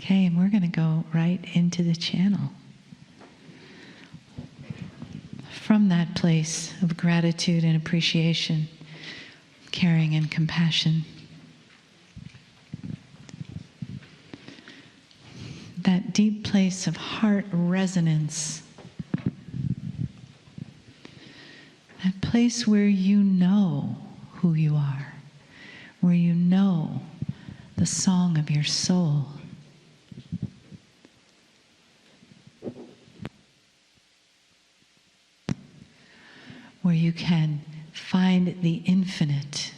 Okay, and we're going to go right into the channel. From that place of gratitude and appreciation, caring and compassion, that deep place of heart resonance, that place where you know who you are, where you know the song of your soul. Where you can find the infinite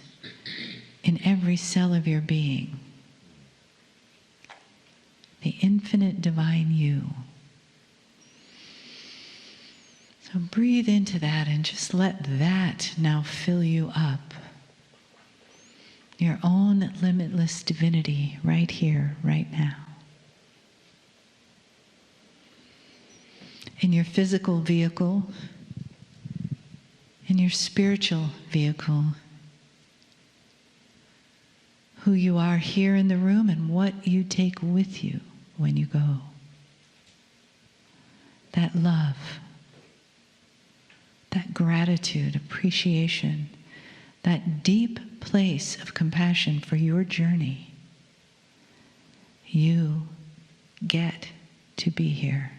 in every cell of your being. The infinite divine you. So breathe into that and just let that now fill you up. Your own limitless divinity right here, right now. In your physical vehicle, in your spiritual vehicle, who you are here in the room and what you take with you when you go. That love, that gratitude, appreciation, that deep place of compassion for your journey. You get to be here.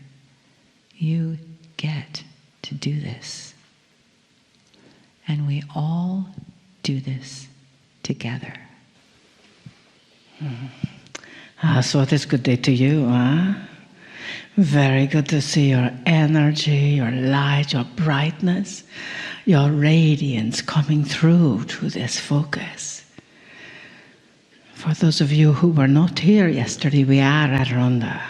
You get to do this. And we all do this together. So it is good day to you, huh? Very good to see your energy, your light, your brightness, your radiance coming through to this focus. For those of you who were not here yesterday, we are at Rhonda.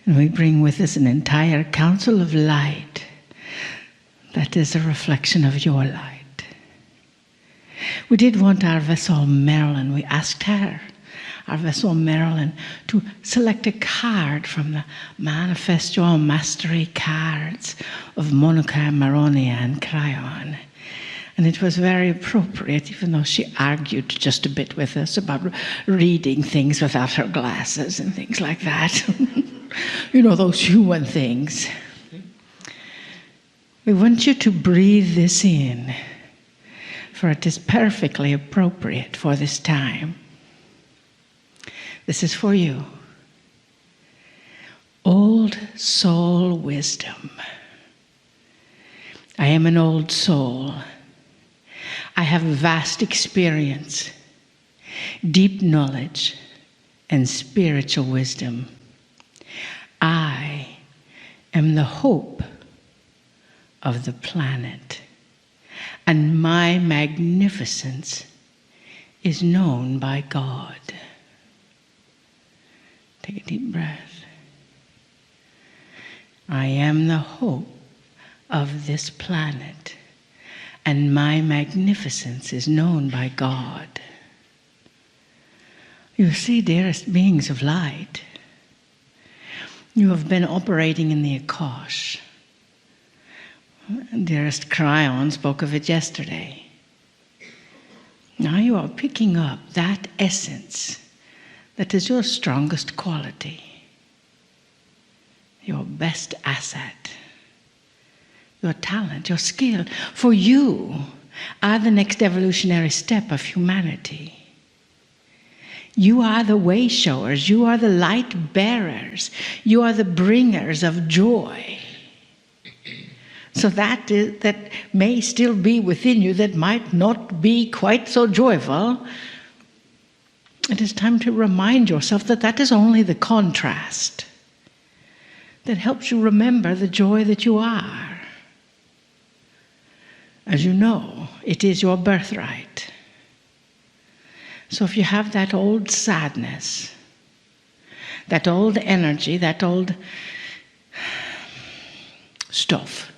And we bring with us an entire council of light that is a reflection of your light. We did want our vessel Marilyn. We asked her, our vessel Marilyn, to select a card from the Manifest Your Mastery cards of Monica Maronia and Cryon. And it was very appropriate, even though she argued just a bit with us about reading things without her glasses and things like that. You know, those human things. We want you to breathe this in, for it is perfectly appropriate for this time. This is for you. Old soul wisdom. I am an old soul. I have vast experience, deep knowledge, and spiritual wisdom. I am the hope of the planet, and my magnificence is known by God. Take a deep breath. I am the hope of this planet, and my magnificence is known by God. You see, dearest beings of light, you have been operating in the Akash. Dearest Cryon spoke of it yesterday. Now you are picking up that essence that is your strongest quality, your best asset, your talent, your skill. For you are the next evolutionary step of humanity. You are the way showers, you are the light bearers, you are the bringers of joy. So that may still be within you, that might not be quite so joyful. It is time to remind yourself that that is only the contrast that helps you remember the joy that you are. As you know, it is your birthright. So if you have that old sadness, that old energy, that old stuff,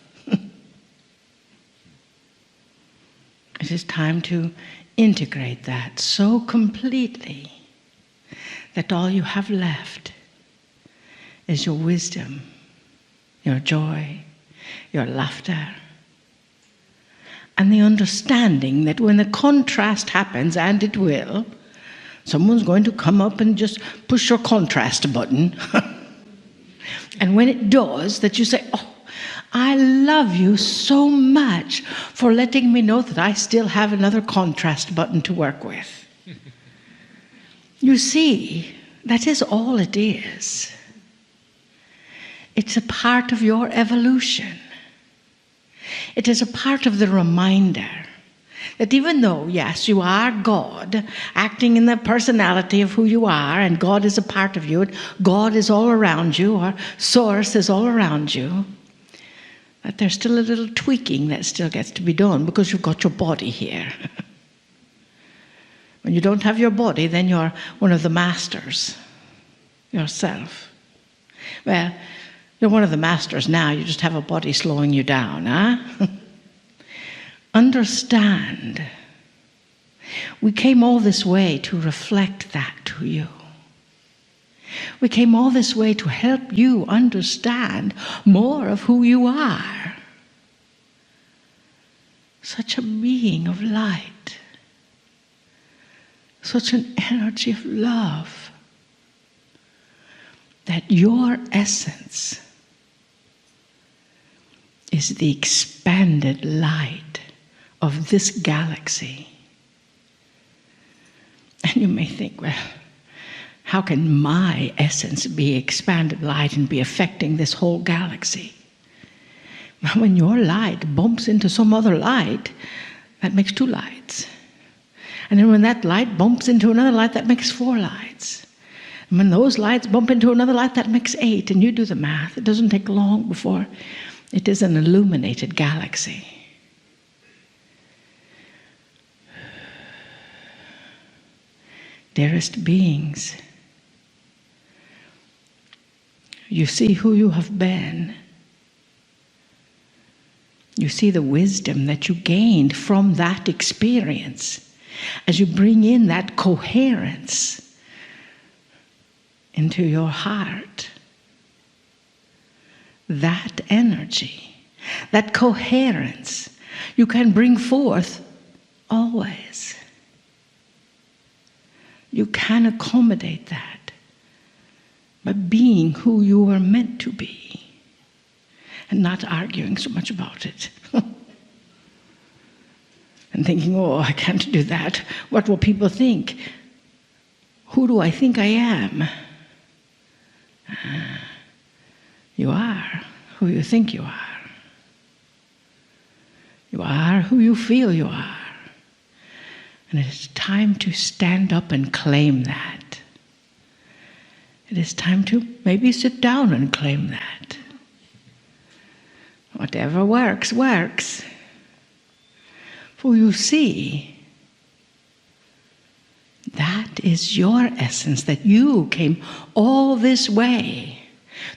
it is time to integrate that so completely that all you have left is your wisdom, your joy, your laughter, and the understanding that when the contrast happens, and it will, Someone's going to come up and just push your contrast button. And when it does, that you say, oh, I love you so much for letting me know that I still have another contrast button to work with. You see, that is all it is. It's a part of your evolution. It is a part of the reminder that even though, yes, you are God, acting in the personality of who you are, and God is a part of you, and God is all around you, or Source is all around you, that there's still a little tweaking that still gets to be done because you've got your body here. When you don't have your body, then you're one of the masters yourself. Well, you're one of the masters now, you just have a body slowing you down, huh? Understand, we came all this way to reflect that to you. We came all this way to help you understand more of who you are. Such a being of light, such an energy of love, that your essence is the expanded light of this galaxy. And you may think, well, how can my essence be expanded light and be affecting this whole galaxy? Well, when your light bumps into some other light, that makes 2 lights. And then when that light bumps into another light, that makes 4 lights. And when those lights bump into another light, that makes 8. And you do the math. It doesn't take long before it is an illuminated galaxy. Dearest beings, you see who you have been. You see the wisdom that you gained from that experience as you bring in that coherence into your heart. That energy, that coherence, you can bring forth always. You can accommodate that by being who you are meant to be and not arguing so much about it. And thinking, oh, I can't do that. What will people think? Who do I think I am? You are who you think you are. You are who you feel you are. And it is time to stand up and claim that. It is time to maybe sit down and claim that. Whatever works, works. For you see, that is your essence, that you came all this way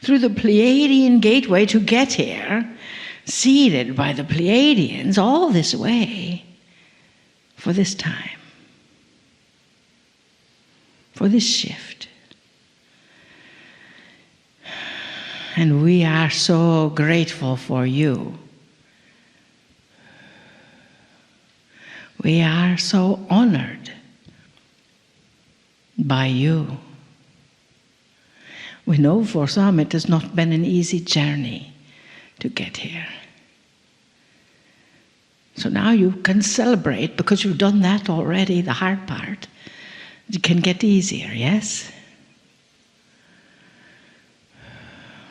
through the Pleiadian gateway to get here, seated by the Pleiadians all this way for this time, for this shift. And we are so grateful for you. We are so honored by you. We know for some it has not been an easy journey to get here. So now you can celebrate because you've done that already, the hard part. It can get easier, yes?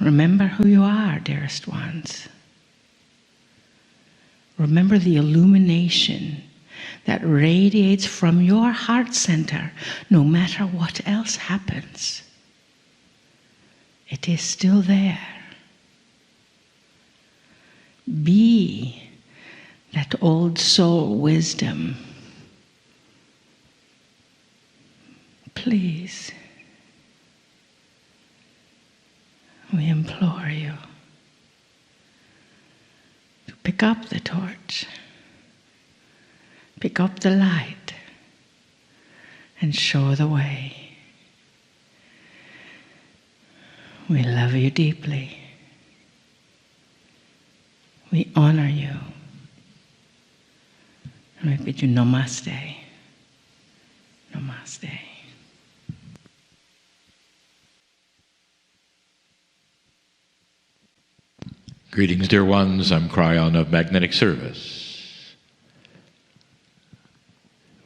Remember who you are, dearest ones. Remember the illumination that radiates from your heart center, no matter what else happens. It is still there. Be that old soul wisdom. Please, we implore you to pick up the torch, pick up the light, and show the way. We love you deeply. We honor you. And we bid you namaste. Namaste. Greetings, dear ones. I'm Cryon of Magnetic Service.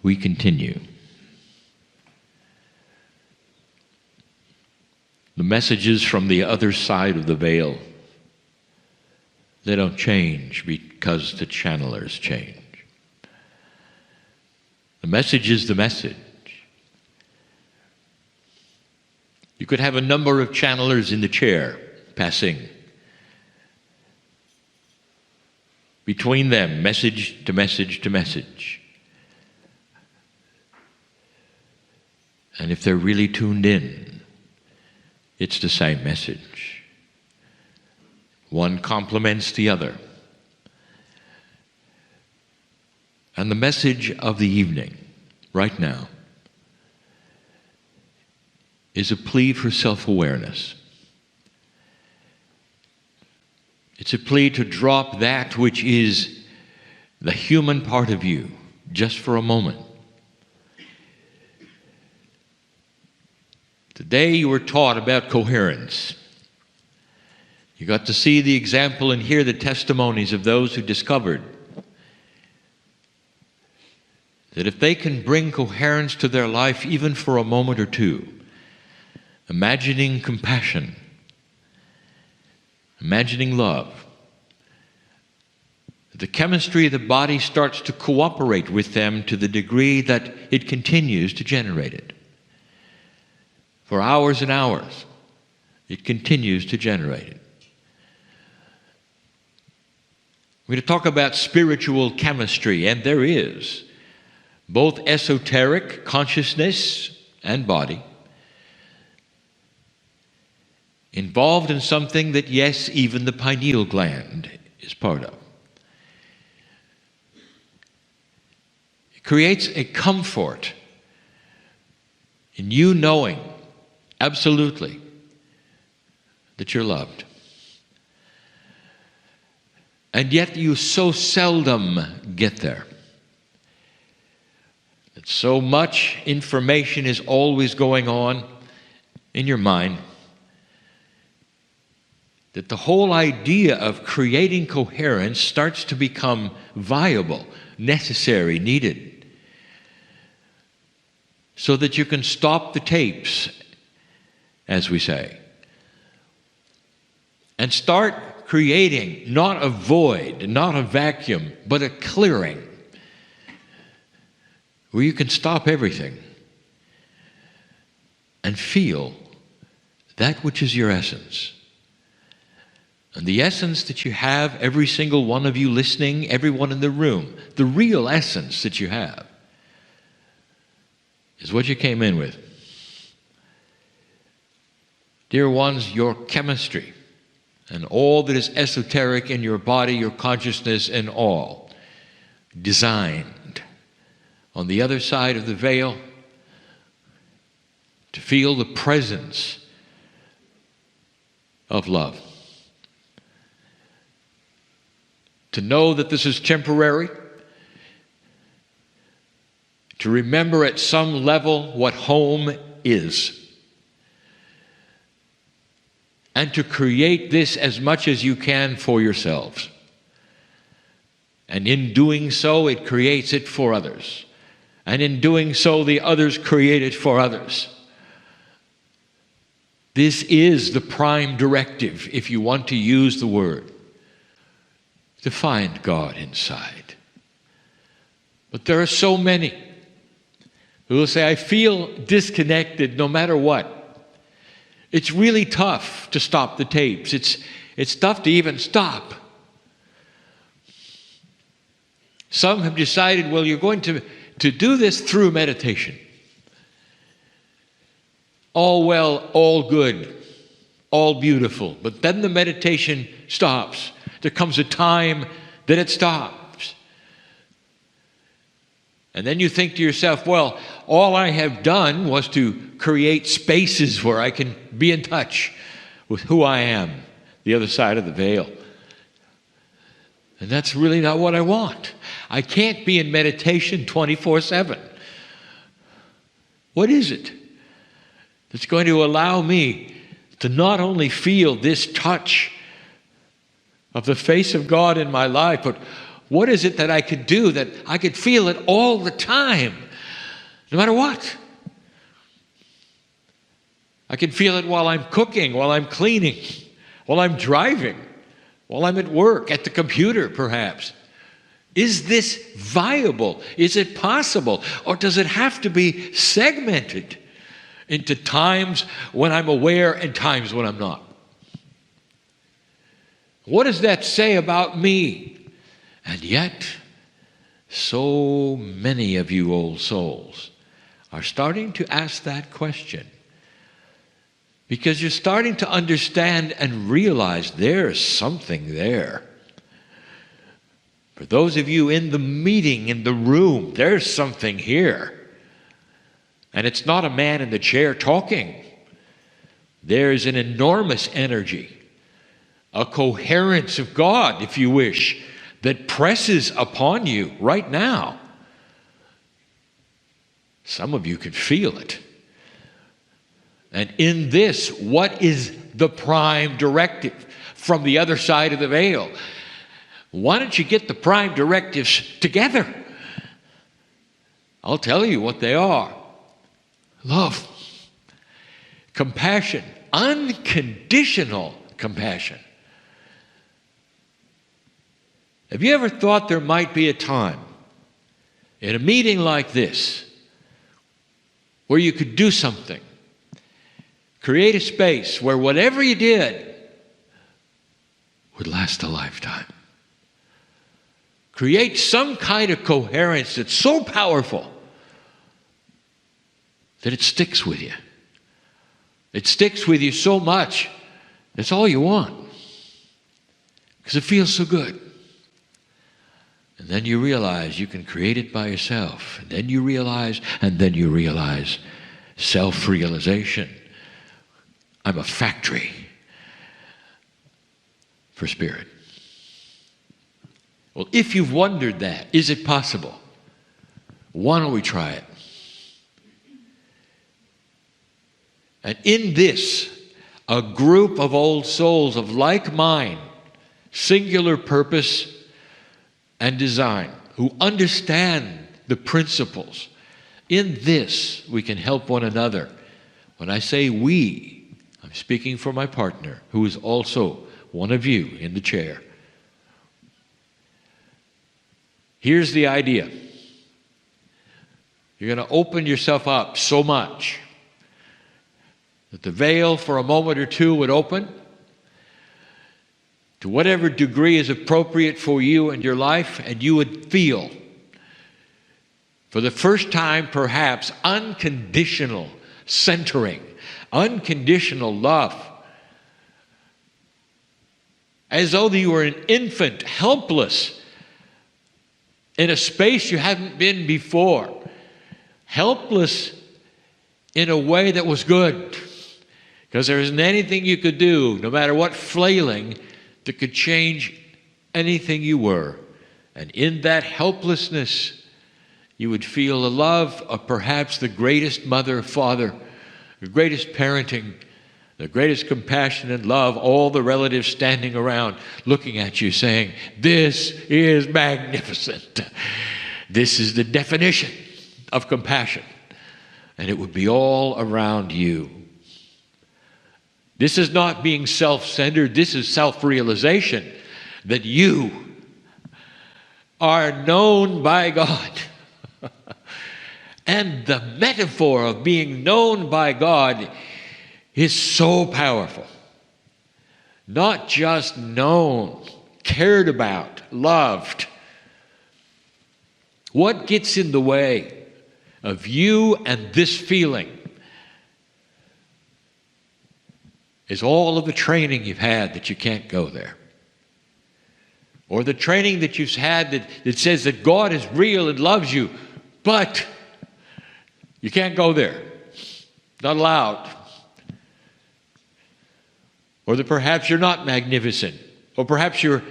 We continue. The messages from the other side of the veil, they don't change because the channelers change. The message is the message. You could have a number of channelers in the chair passing. Between them, message to message to message. And if they're really tuned in, it's the same message. One complements the other. And the message of the evening, right now, is a plea for self-awareness. It's a plea to drop that which is the human part of you just for a moment. Today you were taught about coherence. You got to see the example and hear the testimonies of those who discovered that if they can bring coherence to their life even for a moment or two, imagining compassion, imagining love, the chemistry of the body starts to cooperate with them to the degree that it continues to generate it. For hours and hours, it continues to generate it. We're going to talk about spiritual chemistry, and there is both esoteric consciousness and body involved in something that, yes, even the pineal gland is part of. It creates a comfort in you knowing absolutely that you're loved. And yet you so seldom get there. That so much information is always going on in your mind that the whole idea of creating coherence starts to become viable, necessary, needed, so that you can stop the tapes, as we say, and start creating not a void, not a vacuum, but a clearing where you can stop everything and feel that which is your essence. And the essence that you have, every single one of you listening, everyone in the room, the real essence that you have is what you came in with. Dear ones, your chemistry and all that is esoteric in your body, your consciousness, and all designed on the other side of the veil to feel the presence of love. To know that this is temporary, to remember at some level what home is, and to create this as much as you can for yourselves. And in doing so, it creates it for others. And in doing so, the others create it for others. This is the prime directive, if you want to use the word, to find God inside. But there are so many who will say, I feel disconnected no matter what. It's really tough to stop the tapes. It's tough to even stop. Some have decided, well, you're going to do this through meditation. All well, all good, all beautiful. But then the meditation stops. There comes a time that it stops. And then you think to yourself, well, all I have done was to create spaces where I can be in touch with who I am, the other side of the veil. And that's really not what I want. I can't be in meditation 24/7. What is it that's going to allow me to not only feel this touch of the face of God in my life, but what is it that I could do that I could feel it all the time, no matter what? I can feel it while I'm cooking, while I'm cleaning, while I'm driving, while I'm at work, at the computer perhaps. Is this viable? Is it possible? Or does it have to be segmented into times when I'm aware and times when I'm not? What does that say about me? And yet, so many of you old souls are starting to ask that question, because you're starting to understand and realize there's something there. For those of you in the meeting, in the room, there's something here. And it's not a man in the chair talking. There's an enormous energy, a coherence of God, if you wish, that presses upon you right now. Some of you can feel it. And in this, what is the prime directive from the other side of the veil? Why don't you get the prime directives together? I'll tell you what they are. Love, compassion, unconditional compassion. Have you ever thought there might be a time in a meeting like this where you could do something, create a space where whatever you did would last a lifetime? Create some kind of coherence that's so powerful that it sticks with you. It sticks with you so much, that's all you want, because it feels so good. And then you realize you can create it by yourself. And then you realize self-realization. I'm a factory for spirit. Well, if you've wondered that, is it possible? Why don't we try it? And in this, a group of old souls of like mind, singular purpose and design, who understand the principles, in this we can help one another. When I say we, I'm speaking for my partner, who is also one of you in the chair. Here's the idea. You're going to open yourself up so much that the veil for a moment or two would open to whatever degree is appropriate for you and your life, and you would feel, for the first time perhaps, unconditional centering, unconditional love, as though you were an infant, helpless, in a space you hadn't been before, helpless in a way that was good, because there isn't anything you could do, no matter what flailing, that could change anything you were. And in that helplessness, you would feel the love of perhaps the greatest mother, father, the greatest parenting, the greatest compassion and love, all the relatives standing around looking at you saying, "This is magnificent. This is the definition of compassion." And it would be all around you. This is not being self-centered. This is self-realization that you are known by God. And the metaphor of being known by God is so powerful. Not just known, cared about, loved. What gets in the way of you and this feeling is all of the training you've had that you can't go there. Or the training that you've had that says that God is real and loves you, but you can't go there. Not allowed. Or that perhaps you're not magnificent. Or perhaps you're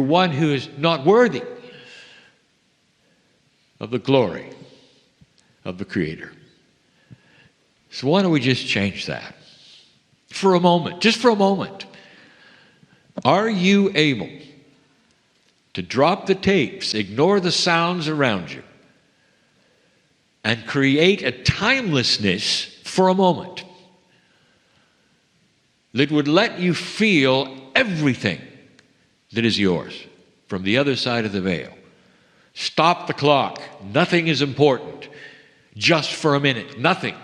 one who is not worthy of the glory of the Creator. So why don't we just change that? For a moment, just for a moment. Are you able to drop the tapes, ignore the sounds around you, and create a timelessness for a moment that would let you feel everything that is yours from the other side of the veil? Stop the clock. Nothing is important. Just for a minute. Nothing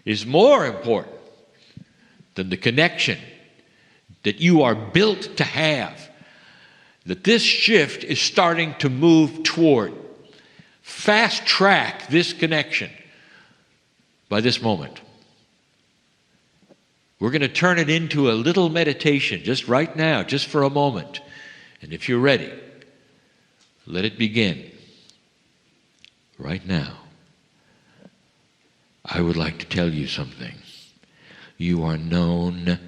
is more important than the connection that you are built to have, that this shift is starting to move toward. Fast track this connection by this moment. We're going to turn it into a little meditation just right now, just for a moment. And if you're ready, let it begin right now. I would like to tell you something. You are known.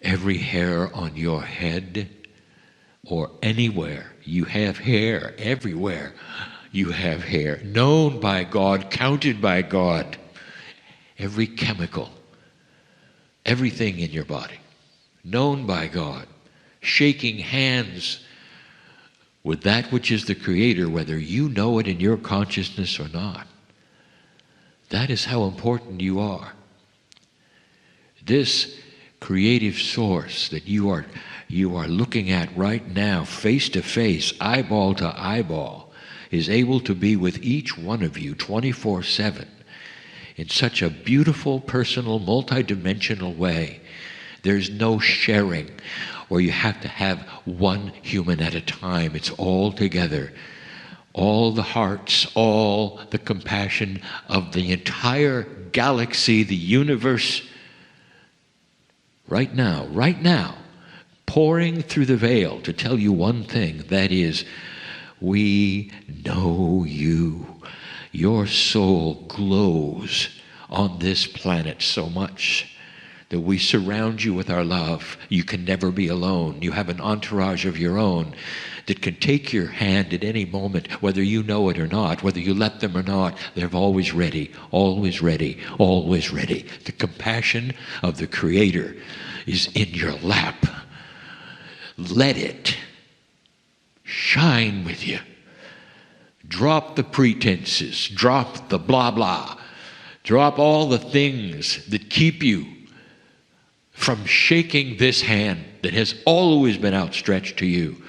Every hair on your head or anywhere. You have hair everywhere. You have hair. Known by God, counted by God. Every chemical, everything in your body, known by God. Shaking hands with that which is the Creator, whether you know it in your consciousness or not. That is how important you are. This creative source that you are looking at right now, face to face, eyeball to eyeball, is able to be with each one of you 24/7 in such a beautiful, personal, multidimensional way. There's no sharing where you have to have one human at a time. It's all together. All the hearts, all the compassion of the entire galaxy, the universe, right now, pouring through the veil to tell you one thing, that is, we know you. Your soul glows on this planet so much that we surround you with our love. You can never be alone. You have an entourage of your own that can take your hand at any moment, whether you know it or not, whether you let them or not. They're always ready, always ready, always ready. The compassion of the Creator is in your lap. Let it shine with you. Drop the pretenses, drop the blah blah, drop all the things that keep you from shaking this hand that has always been outstretched to you,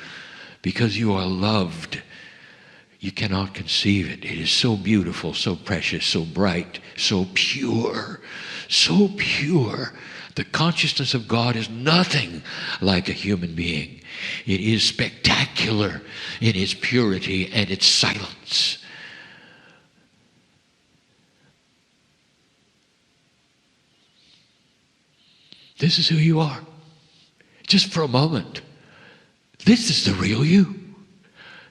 because you are loved. You cannot conceive it. It is so beautiful, so precious, so bright, so pure, so pure. The consciousness of God is nothing like a human being. It is spectacular in its purity and its silence. This is who you are. Just for a moment. This is the real you.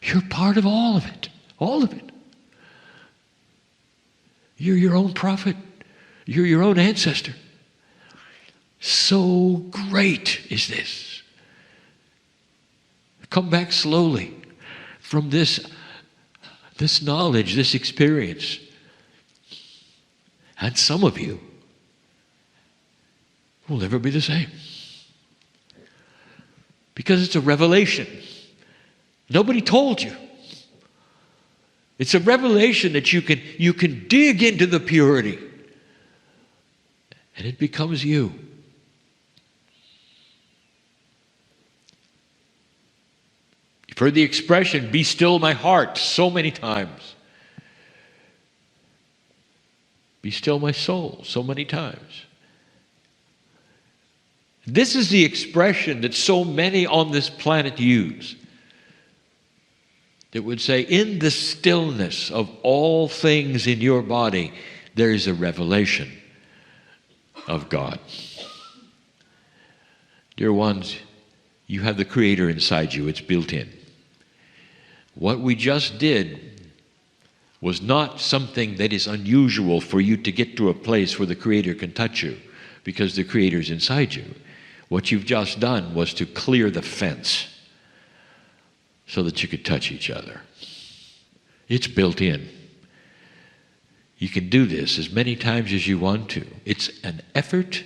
You're part of all of it. All of it. You're your own prophet. You're your own ancestor. So great is this. Come back slowly from this knowledge, this experience. And some of you will never be the same. Because it's a revelation. Nobody told you. It's a revelation that you can dig into the purity. And it becomes you. You've heard the expression, "Be still my heart," so many times. "Be still my soul," so many times. This is the expression that so many on this planet use. That would say, in the stillness of all things in your body, there is a revelation of God. Dear ones, you have the Creator inside you. It's built in. What we just did was not something that is unusual for you to get to a place where the Creator can touch you, because the Creator is inside you. What you've just done was to clear the fence so that you could touch each other. It's built in. You can do this as many times as you want to. It's an effort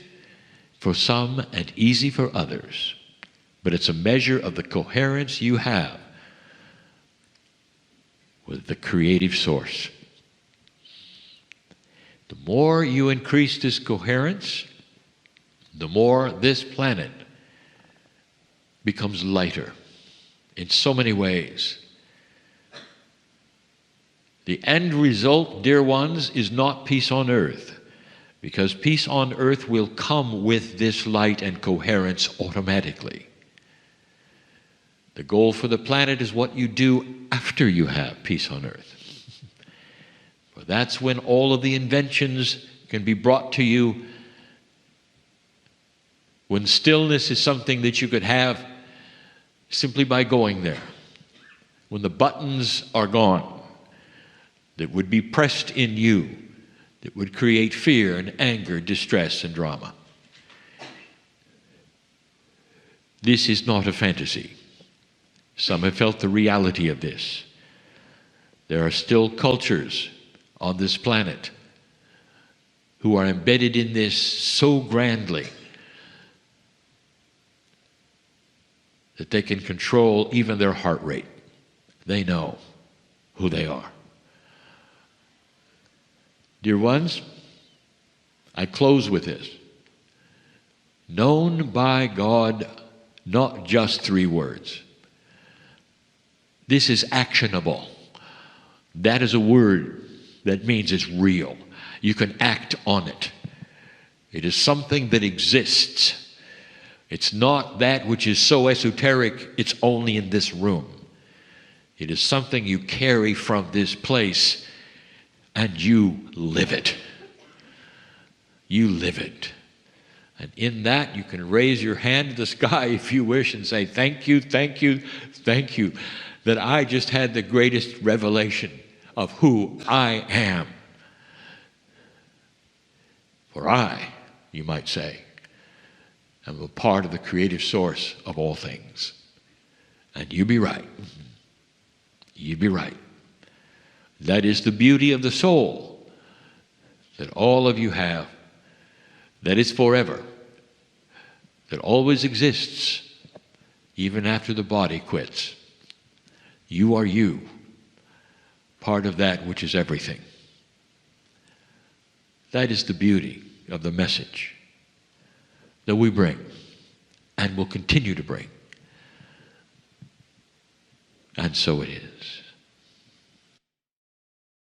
for some and easy for others. but it's a measure of the coherence you have with the creative source. The more you increase this coherence, the more this planet becomes lighter in so many ways. The end result, dear ones, is not peace on earth, because peace on earth will come with this light and coherence automatically. The goal for the planet is what you do after you have peace on earth. For that's when all of the inventions can be brought to you, when stillness is something that you could have simply by going there. When the buttons are gone that would be pressed in you, that would create fear and anger, distress and drama. This is not a fantasy. Some have felt the reality of this. There are still cultures on this planet who are embedded in this so grandly that they can control even their heart rate. They know who they are. Dear ones, I close with this. Known by God, not just 3 words. This is actionable. That is a word that means it's real. You can act on it. It is something that exists. It's not that which is so esoteric, it's only in this room. It is something you carry from this place, and you live it. You live it. And in that, you can raise your hand to the sky if you wish and say, thank you, thank you, thank you, that I just had the greatest revelation of who I am. For I, you might say, am a part of the creative source of all things. And you be right. You be right. That is the beauty of the soul that all of you have, that is forever, that always exists, even after the body quits. You are you, part of that which is everything. That is the beauty of the message that we bring and will continue to bring. And so it is.